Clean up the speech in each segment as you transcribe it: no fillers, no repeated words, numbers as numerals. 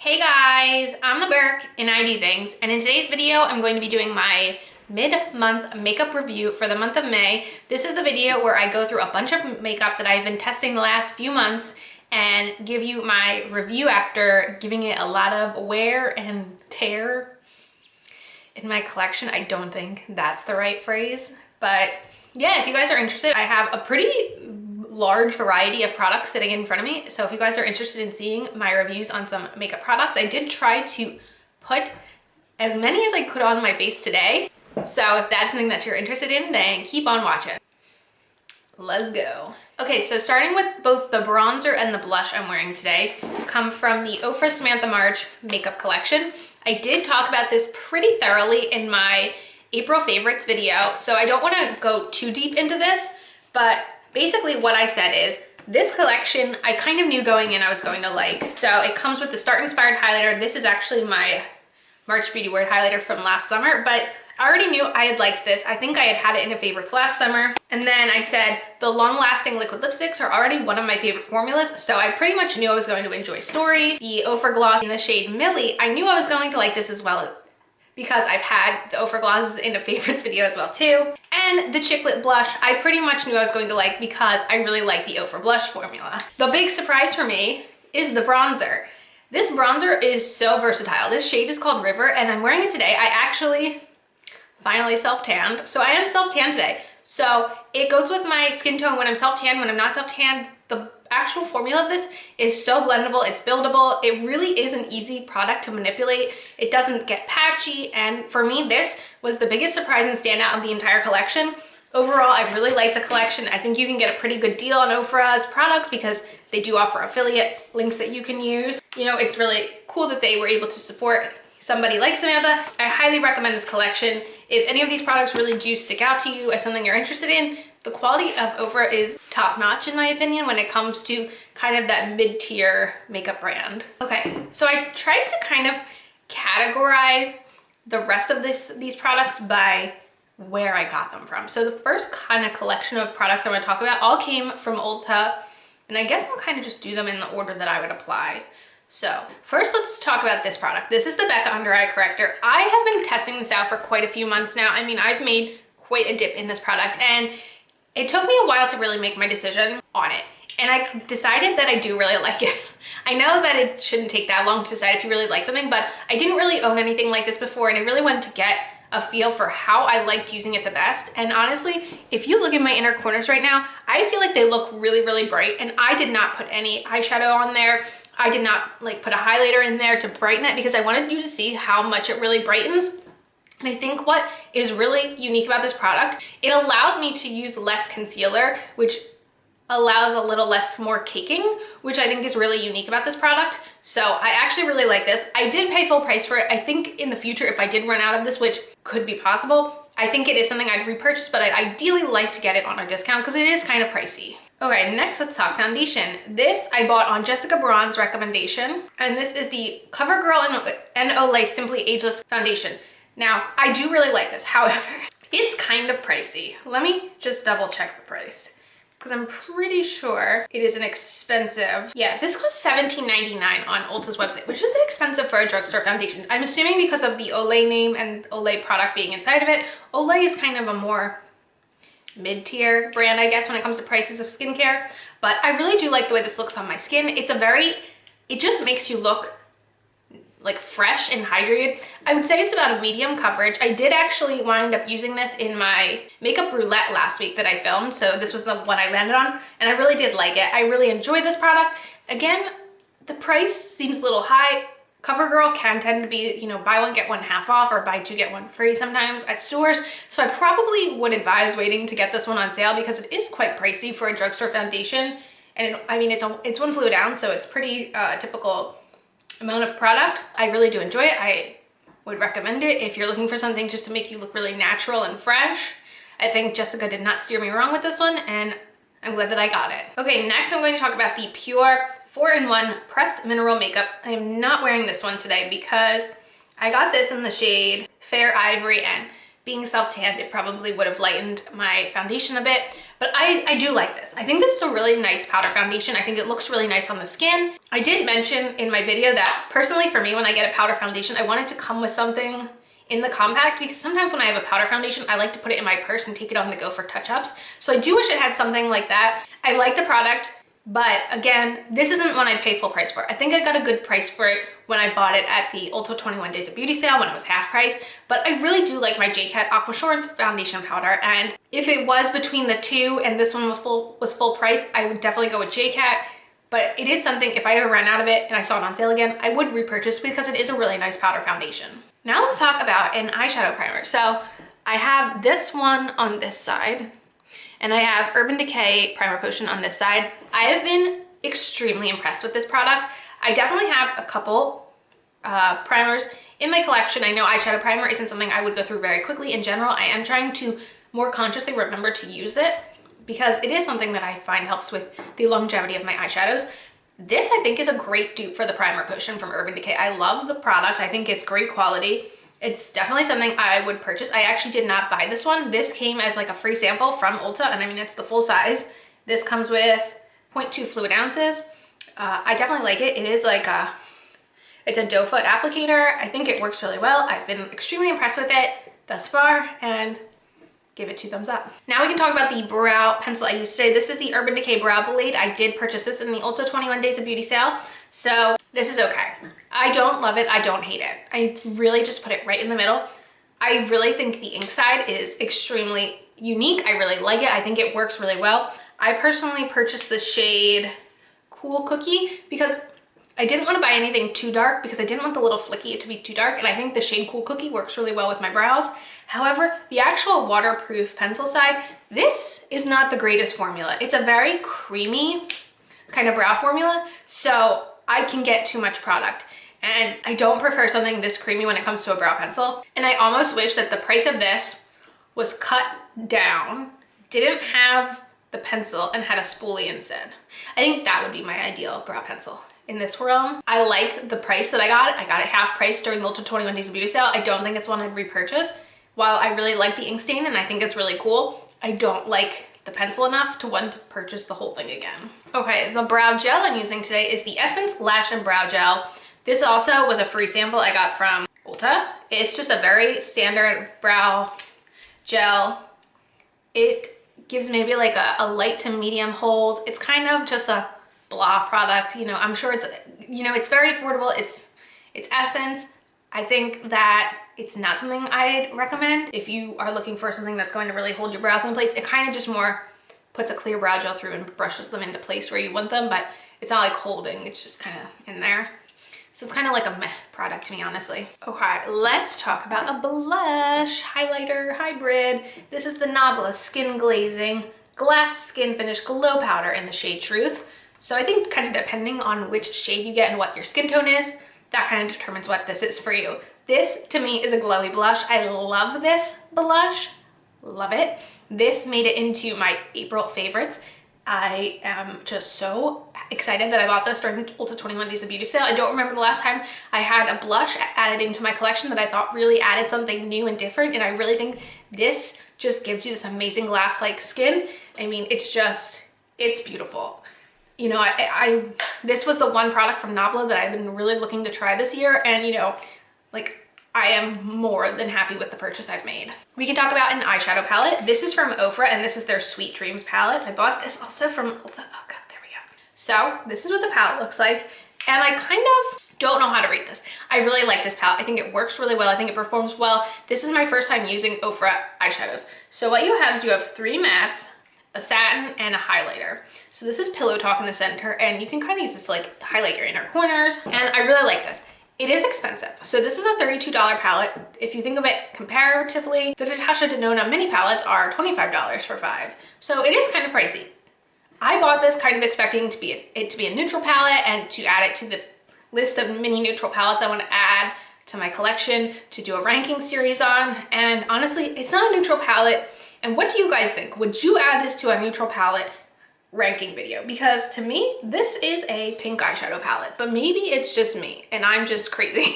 Hey guys, I'm the Burke and I do things, and in today's video I'm going to be doing my mid-month makeup review for the month of May. This is the video where I go through a bunch of makeup that I've been testing the last few months and give you my review after giving it a lot of wear and tear in my collection. I don't think that's the right phrase, but yeah, if you guys are interested, I have a pretty large variety of products sitting in front of me. So if you guys are interested in seeing my reviews on some makeup products, I did try to put as many as I could on my face today. So if that's something that you're interested in, then keep on watching. Let's go. Okay, so starting with both the bronzer and the blush I'm wearing today come from the Ofra Samantha March makeup collection. I did talk about this pretty thoroughly in my April favorites video, so I don't want to go too deep into this, but basically what I said is this collection I kind of knew going in I was going to like. So it comes with the Start Inspired highlighter. This is actually my March Beauty Word highlighter from last summer, but I already knew I had liked this. I think I had had it in a favorites last summer. And then I said the long lasting liquid lipsticks are already one of my favorite formulas, so I pretty much knew I was going to enjoy Story. The Ofra Gloss in the shade Millie, I knew I was going to like this as well, because I've had the Ofra glosses in a favorites video as well too. And the Chick-Lit blush, I pretty much knew I was going to like because I really like the Ofra blush formula. The big surprise for me is the bronzer. This bronzer is so versatile. This shade is called River and I'm wearing it today. I actually finally self-tanned. So I am self-tanned today. So it goes with my skin tone when I'm self-tanned. When I'm not self-tanned, the actual formula of this is so blendable, it's buildable. It really is an easy product to manipulate. It doesn't get patchy, and for me this was the biggest surprise and standout of the entire collection. Overall, I really like the collection. I think you can get a pretty good deal on Ofra's products because they do offer affiliate links that you can use. You know, it's really cool that they were able to support somebody like Samantha. I highly recommend this collection. If any of these products really do stick out to you as something you're interested in, the quality of Ofra is top notch in my opinion when it comes to kind of that mid-tier makeup brand. Okay, so I tried to kind of categorize the rest of these products by where I got them from. So the first kind of collection of products I'm going to talk about all came from Ulta, and I guess I'll kind of just do them in the order that I would apply. So first let's talk about this product. This is the Becca Under Eye Corrector. I have been testing this out for quite a few months now. I mean, I've made quite a dip in this product and it took me a while to really make my decision on it. And I decided that I do really like it. I know that it shouldn't take that long to decide if you really like something, but I didn't really own anything like this before and I really wanted to get a feel for how I liked using it the best. And honestly, if you look at my inner corners right now, I feel like they look really, really bright, and I did not put any eyeshadow on there. I did not like put a highlighter in there to brighten it because I wanted you to see how much it really brightens. And I think what is really unique about this product, it allows me to use less concealer, which allows a little less more caking, which I think is really unique about this product. So I actually really like this. I did pay full price for it. I think in the future, if I did run out of this, which could be possible, I think it is something I'd repurchase, but I'd ideally like to get it on a discount because it is kind of pricey. Okay, next let's talk foundation. This I bought on Jessica Braun's recommendation, and this is the CoverGirl and Olay Simply Ageless Foundation. Now, I do really like this. However, it's kind of pricey. Let me just double check the price, because I'm pretty sure it is an expensive. Yeah, this costs $17.99 on Ulta's website, which is expensive for a drugstore foundation. I'm assuming because of the Olay name and Olay product being inside of it. Olay is kind of a more mid-tier brand, I guess, when it comes to prices of skincare. But I really do like the way this looks on my skin. It just makes you look like fresh and hydrated. I would say it's about a medium coverage. I did actually wind up using this in my makeup roulette last week that I filmed. So this was the one I landed on and I really did like it. I really enjoyed this product. Again, the price seems a little high. CoverGirl can tend to be, you know, buy one, get one half off or buy two, get one free sometimes at stores. So I probably would advise waiting to get this one on sale because it is quite pricey for a drugstore foundation. And I mean, it's one fluid ounce, so it's pretty typical amount of product. I really do enjoy it. I would recommend it if you're looking for something just to make you look really natural and fresh. I think Jessica did not steer me wrong with this one, and I'm glad that I got it. Okay, next I'm going to talk about the Pure 4-in-1 Pressed Mineral Makeup. I am not wearing this one today because I got this in the shade Fair Ivory, and being self-tanned, it probably would have lightened my foundation a bit. But I do like this. I think this is a really nice powder foundation. I think it looks really nice on the skin. I did mention in my video that personally for me, when I get a powder foundation, I want it to come with something in the compact, because sometimes when I have a powder foundation, I like to put it in my purse and take it on the go for touch-ups. So I do wish it had something like that. I like the product, but again, this isn't one I'd pay full price for. I think I got a good price for it when I bought it at the Ulta 21 Days of Beauty sale when it was half price. But I really do like my JCat Aquasurance foundation powder, and if it was between the two and this one was full price, I would definitely go with JCat. But it is something, if I ever ran out of it and I saw it on sale again, I would repurchase because it is a really nice powder foundation. Now let's talk about an eyeshadow primer. So I have this one on this side, and I have Urban Decay Primer Potion on this side. I have been extremely impressed with this product. I definitely have a couple primers in my collection. I know eyeshadow primer isn't something I would go through very quickly. In general, I am trying to more consciously remember to use it because it is something that I find helps with the longevity of my eyeshadows. This, I think, is a great dupe for the Primer Potion from Urban Decay. I love the product. I think it's great quality. It's definitely something I would purchase. I actually did not buy this one. This came as like a free sample from Ulta, and I mean, it's the full size. This comes with 0.2 fluid ounces. I definitely like it. It is like it's a doe foot applicator. I think it works really well. I've been extremely impressed with it thus far, and give it 2 thumbs up. Now we can talk about the brow pencil I used today. This is the Urban Decay Brow Blade. I did purchase this in the Ulta 21 Days of Beauty sale. So this is okay. I don't love it. I don't hate it. I really just put it right in the middle. I really think the ink side is extremely unique. I really like it. I think it works really well. I personally purchased the shade Cool Cookie because I didn't want to buy anything too dark because I didn't want the little flicky to be too dark, and I think the shade Cool Cookie works really well with my brows. However, the actual waterproof pencil side, this is not the greatest formula. It's a very creamy kind of brow formula, so I can get too much product. And I don't prefer something this creamy when it comes to a brow pencil. And I almost wish that the price of this was cut down, didn't have the pencil, and had a spoolie instead. I think that would be my ideal brow pencil in this realm. I like the price that I got it. I got it half price during the Ulta 21 Days of Beauty sale. I don't think it's one I'd repurchase. While I really like the ink stain and I think it's really cool, I don't like the pencil enough to want to purchase the whole thing again. Okay, the brow gel I'm using today is the Essence Lash and Brow Gel. This also was a free sample I got from Ulta. It's just a very standard brow gel. It gives maybe like a light to medium hold. It's kind of just a blah product. You know, I'm sure it's, you know, it's very affordable. It's Essence. I think that it's not something I'd recommend if you are looking for something that's going to really hold your brows in place. It kind of just more puts a clear brow gel through and brushes them into place where you want them, but it's not like holding, it's just kind of in there. So it's kind of like a meh product to me, honestly. Okay, let's talk about a blush highlighter hybrid. This is the Nabla Skin Glazing Glass Skin Finish Glow Powder in the shade Truth. So I think kind of depending on which shade you get and what your skin tone is, that kind of determines what this is for you. This, to me, is a glowy blush. I love this blush. Love it. This made it into my April favorites. I am just so excited that I bought this during the Ulta 21 Days of Beauty sale. I don't remember the last time I had a blush added into my collection that I thought really added something new and different, and I really think this just gives you this amazing glass-like skin. I mean, it's beautiful. You know, this was the one product from Nabla that I've been really looking to try this year, and you know, like, I am more than happy with the purchase I've made. We can talk about an eyeshadow palette. This is from Ofra, and this is their Sweet Dreams palette. I bought this also from Ulta. Oh god, there we go. So this is what the palette looks like, and I kind of don't know how to rate this. I really like this palette. I think it works really well. I think it performs well. This is my first time using Ofra eyeshadows. So what you have is you have 3 mattes, a satin, and a highlighter. So this is Pillow Talk in the center, and you can kind of use this to like highlight your inner corners, and I really like this. It is expensive. So this is a $32 palette. If you think of it comparatively, the Natasha Denona mini palettes are $25 for 5. So it is kind of pricey. I bought this kind of expecting it to be a neutral palette and to add it to the list of mini neutral palettes I want to add to my collection to do a ranking series on. And honestly, it's not a neutral palette. And what do you guys think? Would you add this to a neutral palette ranking video? Because to me, this is a pink eyeshadow palette, but maybe it's just me and I'm just crazy.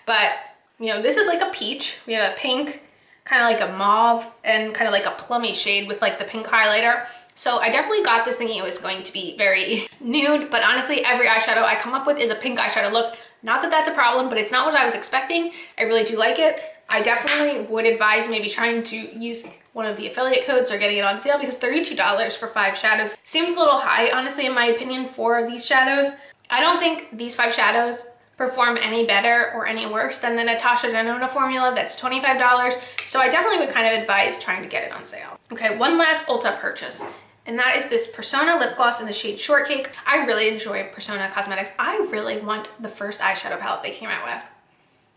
But you know, this is like a peach. We have a pink, kind of like a mauve, and kind of like a plummy shade with like the pink highlighter. So I definitely got this thinking it was going to be very nude, but honestly, every eyeshadow I come up with is a pink eyeshadow look. Not that that's a problem, but it's not what I was expecting. I really do like it. I definitely would advise maybe trying to use one of the affiliate codes or getting it on sale, because $32 for 5 shadows seems a little high, honestly, in my opinion, for these shadows. I don't think these 5 shadows perform any better or any worse than the Natasha Denona formula that's $25. So I definitely would kind of advise trying to get it on sale. Okay, one last Ulta purchase, and that is this Persona lip gloss in the shade Shortcake. I really enjoy Persona Cosmetics. I really want the first eyeshadow palette they came out with.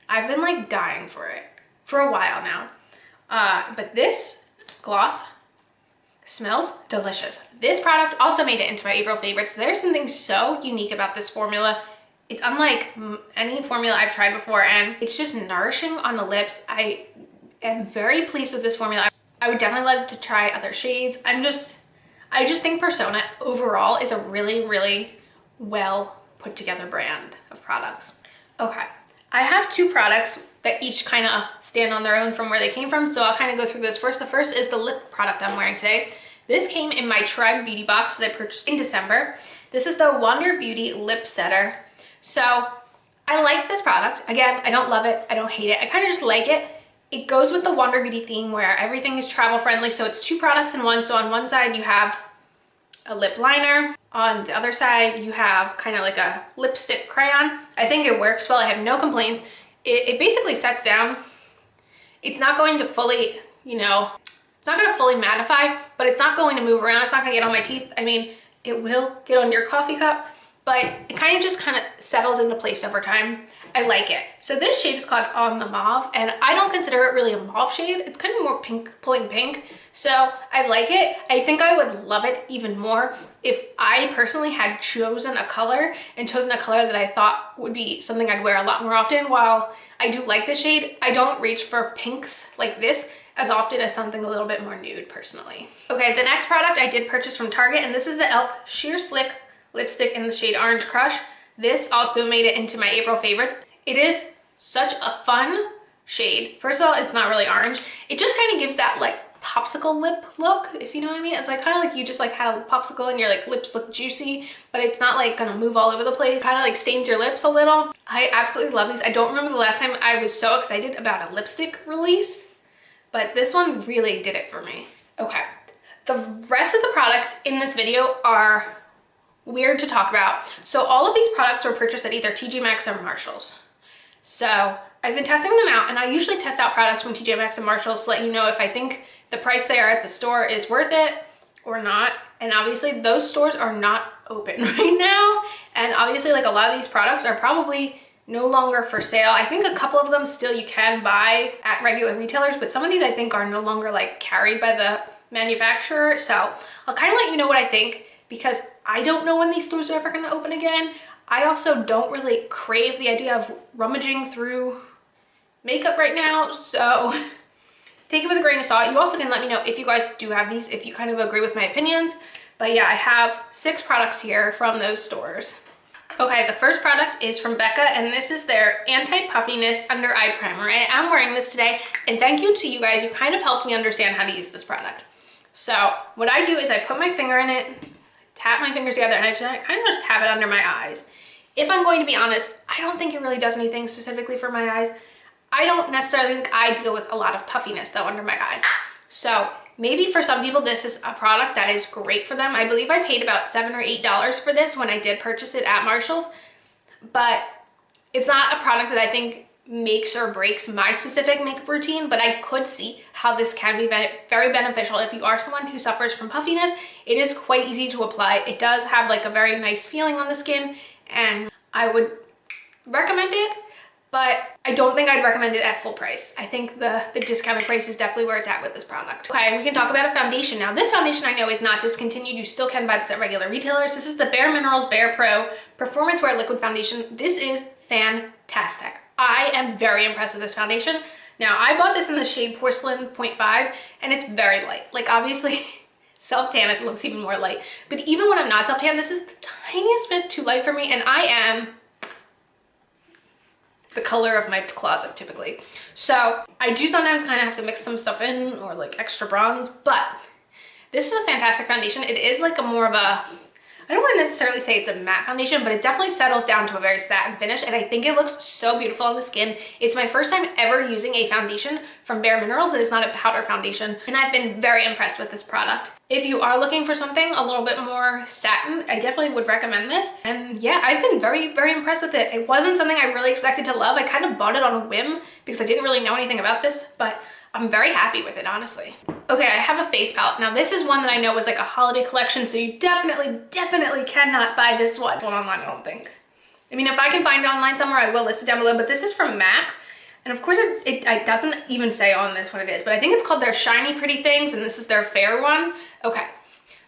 I've been like dying for it for a while now. But this gloss smells delicious. This product also made it into my April favorites. There's something so unique about this formula. It's unlike any formula I've tried before, and it's just nourishing on the lips. I am very pleased with this formula. I would definitely like to try other shades. I just think Persona overall is a really, really well put together brand of products. Okay, I have 2 products that each kind of stand on their own from where they came from, so I'll kind of go through this first. The first is the lip product I'm wearing today. This came in my Tribe Beauty box that I purchased in December. This is the Wander Beauty Lip Setter. So I like this product. Again, I don't love it, I don't hate it, I kind of just like it. It goes with the Wander Beauty theme where everything is travel friendly, so it's 2 products in one. So on one side you have a lip liner, on the other side you have kind of like a lipstick crayon. I think it works well, I have no complaints. It basically sets down. It's not going to fully, you know, it's not going to fully mattify, but it's not going to move around. It's not going to get on my teeth. I mean, it will get on your coffee cup, but it kind of settles into place over time. I like it. So this shade is called On the Mauve, and I don't consider it really a mauve shade. It's kind of more pink, pulling pink. So I like it. I think I would love it even more if I personally had chosen a color that I thought would be something I'd wear a lot more often. While I do like this shade, I don't reach for pinks like this as often as something a little bit more nude personally. Okay, the next product I did purchase from Target, and this is the e.l.f. Sheer Slick lipstick in the shade Orange Crush. This also made it into my April favorites. It is such a fun shade. First of all, it's not really orange. It just kind of gives that like popsicle lip look, if you know what I mean. It's like kind of like you just like had a popsicle and your like lips look juicy, but it's not like gonna move all over the place. Kind of like stains your lips a little. I absolutely love these. I don't remember the last time I was so excited about a lipstick release, but this one really did it for me. Okay, the rest of the products in this video are weird to talk about. So all of these products were purchased at either TJ Maxx or Marshalls. So I've been testing them out, and I usually test out products from TJ Maxx and Marshalls to let you know if I think the price they are at the store is worth it or not. And obviously those stores are not open right now. And obviously like a lot of these products are probably no longer for sale. I think a couple of them still you can buy at regular retailers, but some of these I think are no longer like carried by the manufacturer. So I'll kind of let you know what I think, because I don't know when these stores are ever going to open again. I also don't really crave the idea of rummaging through makeup right now, so take it with a grain of salt. You also can let me know if you guys do have these, if you kind of agree with my opinions. But yeah, I have 6 products here from those stores. Okay, the first product is from Becca, and this is their Anti-Puffiness Under Eye Primer. And I'm wearing this today, and thank you to you guys. You kind of helped me understand how to use this product. So what I do is I put my finger in it, tap my fingers together, and I kind of just tap it under my eyes. If I'm going to be honest, I don't think it really does anything specifically for my eyes. I don't necessarily think I deal with a lot of puffiness though under my eyes. So maybe for some people this is a product that is great for them. I believe I paid about $7 or $8 for this when I did purchase it at Marshalls, but it's not a product that I think makes or breaks my specific makeup routine, but I could see how this can be very beneficial if you are someone who suffers from puffiness. It is quite easy to apply. It does have like a very nice feeling on the skin, and I would recommend it, but I don't think I'd recommend it at full price. I think the discounted price is definitely where it's at with this product. Okay, we can talk about a foundation now. This foundation I know is not discontinued. You still can buy this at regular retailers. This is the Bare Minerals Bare Pro Performance Wear Liquid Foundation. This is fantastic. I am very impressed with this foundation. Now, I bought this in the shade Porcelain 0.5, and it's very light. Like, obviously, self-tan, it looks even more light. But even when I'm not self-tan, this is the tiniest bit too light for me, and I am the color of my closet typically. So I do sometimes kind of have to mix some stuff in, or like extra bronze, but This is a fantastic foundation. It is like a more of a, I don't want to necessarily say it's a matte foundation, but it definitely settles down to a very satin finish, and I think it looks so beautiful on the skin. It's my first time ever using a foundation from Bare Minerals that is not a powder foundation, and I've been very impressed with this product. If you are looking for something a little bit more satin, I definitely would recommend this. And yeah, I've been very, very impressed with it. It wasn't something I really expected to love. I kind of bought it on a whim because I didn't really know anything about this, but I'm very happy with it, honestly. Okay, I have a face palette. Now this is one that I know was like a holiday collection, so you definitely cannot buy this one online, I don't think. I mean, if I can find it online somewhere, I will list it down below, but this is from MAC. And of course it doesn't even say on this what it is, but I think it's called their Shiny Pretty Things, and this is their fair one. Okay,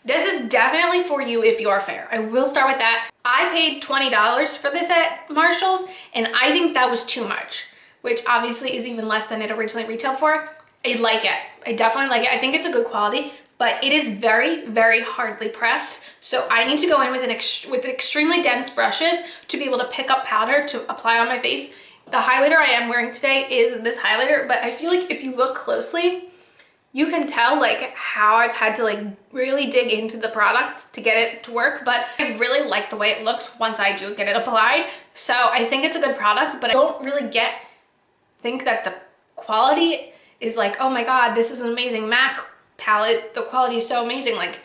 this is definitely for you if you are fair. I will start with that. I paid $20 for this at Marshall's, and I think that was too much, which obviously is even less than it originally retailed for. I like it. I definitely like it. I think it's a good quality, but it is very, very hardly pressed. So I need to go in with with extremely dense brushes to be able to pick up powder to apply on my face. The highlighter I am wearing today is this highlighter, but I feel like if you look closely, you can tell like how I've had to like really dig into the product to get it to work, but I really like the way it looks once I do get it applied. So I think it's a good product, but I don't really think that the quality is like, oh my God, this is an amazing MAC palette. The quality is so amazing. Like,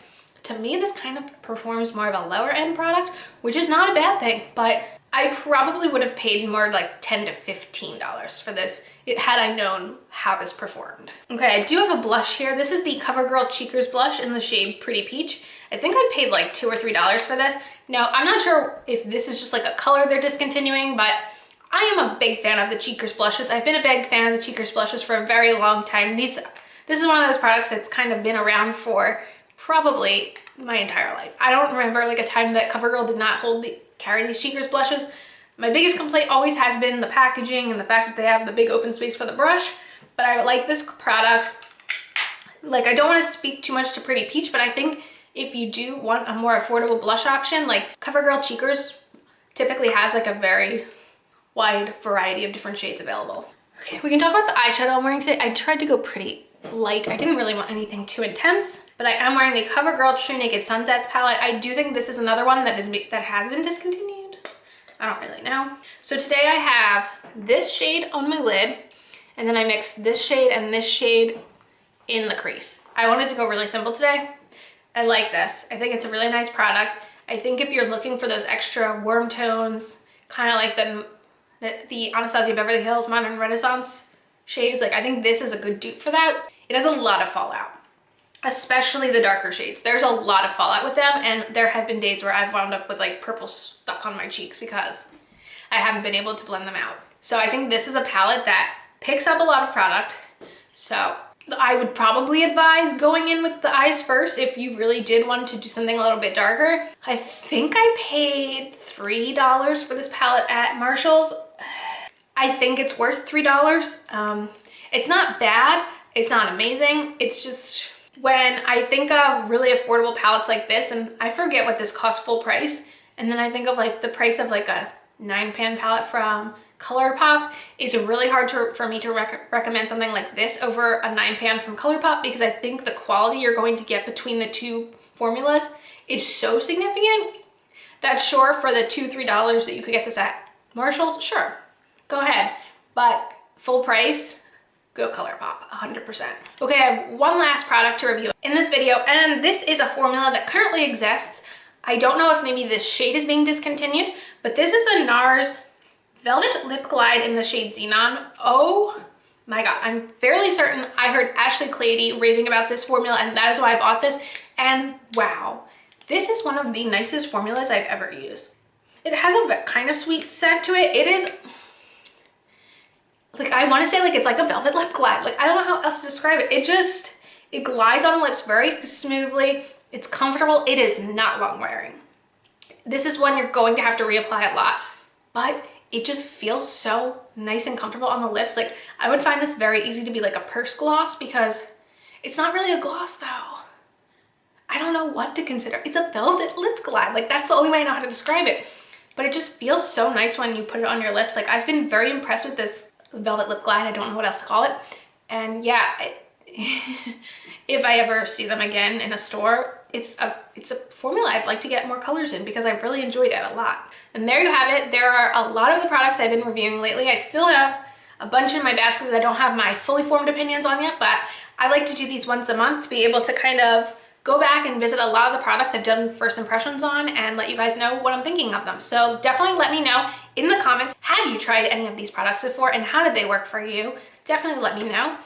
to me, this kind of performs more of a lower end product, which is not a bad thing, but I probably would have paid more like $10 to $15 for this had I known how this performed. Okay, I do have a blush here. This is the Covergirl Cheekers blush in the shade Pretty Peach. I think I paid like $2 or $3 for this. Now, I'm not sure if this is just like a color they're discontinuing, but I am a big fan of the Cheekers blushes. I've been a big fan of the Cheekers blushes for a very long time. This is one of those products that's kind of been around for probably my entire life. I don't remember like a time that CoverGirl did not carry these Cheekers blushes. My biggest complaint always has been the packaging and the fact that they have the big open space for the brush, but I like this product. Like, I don't want to speak too much to Pretty Peach, but I think if you do want a more affordable blush option, like CoverGirl Cheekers typically has like a very wide variety of different shades available. Okay, we can talk about the eyeshadow I'm wearing today. I tried to go pretty light. I didn't really want anything too intense, but I am wearing the Covergirl TruNaked Sunsets palette. I do think this is another one that has been discontinued. I don't really know. So today I have this shade on my lid, and then I mixed this shade and this shade in the crease. I wanted to go really simple today. I like this. I think it's a really nice product. I think if you're looking for those extra warm tones, kind of like the Anastasia Beverly Hills Modern Renaissance shades, like I think this is a good dupe for that. It has a lot of fallout, especially the darker shades. There's a lot of fallout with them, and there have been days where I've wound up with like purple stuck on my cheeks because I haven't been able to blend them out. So I think this is a palette that picks up a lot of product. So I would probably advise going in with the eyes first if you really did want to do something a little bit darker. I think I paid $3 for this palette at Marshall's. I think it's worth $3. It's not bad. It's not amazing. It's just when I think of really affordable palettes like this, and I forget what this costs full price, and then I think of like the price of like a 9-pan palette from ColourPop, it's really hard for me to recommend something like this over a 9-pan from ColourPop, because I think the quality you're going to get between the two formulas is so significant that sure, for the $2, $3 that you could get this at Marshall's, sure, go ahead. But full price, go ColourPop, 100%. Okay, I have one last product to review in this video, and this is a formula that currently exists. I don't know if maybe this shade is being discontinued, but this is the NARS Velvet Lip Glide in the shade Xenon. Oh my God, I'm fairly certain I heard Ashley Clady raving about this formula, and that is why I bought this. And wow, this is one of the nicest formulas I've ever used. It has a kind of sweet scent to it. It is, like, I want to say like it's like a velvet lip glide. Like, I don't know how else to describe it. It glides on the lips very smoothly. It's comfortable. It is not long wearing. This is one you're going to have to reapply a lot, but it just feels so nice and comfortable on the lips. Like, I would find this very easy to be like a purse gloss, because it's not really a gloss though. I don't know what to consider. It's a velvet lip glide. Like, that's the only way I know how to describe it. But it just feels so nice when you put it on your lips. Like, I've been very impressed with this velvet lip glide. I don't know what else to call it. And yeah, if I ever see them again in a store. It's a formula I'd like to get more colors in because I've really enjoyed it a lot. And there you have it. There are a lot of the products I've been reviewing lately. I still have a bunch in my basket that I don't have my fully formed opinions on yet, but I like to do these once a month to be able to kind of go back and visit a lot of the products I've done first impressions on and let you guys know what I'm thinking of them. So definitely let me know in the comments, have you tried any of these products before and how did they work for you? Definitely let me know.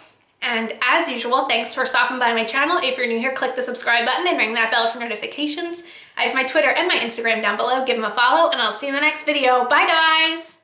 And as usual, thanks for stopping by my channel. If you're new here, click the subscribe button and ring that bell for notifications. I have my Twitter and my Instagram down below. Give them a follow and I'll see you in the next video. Bye guys!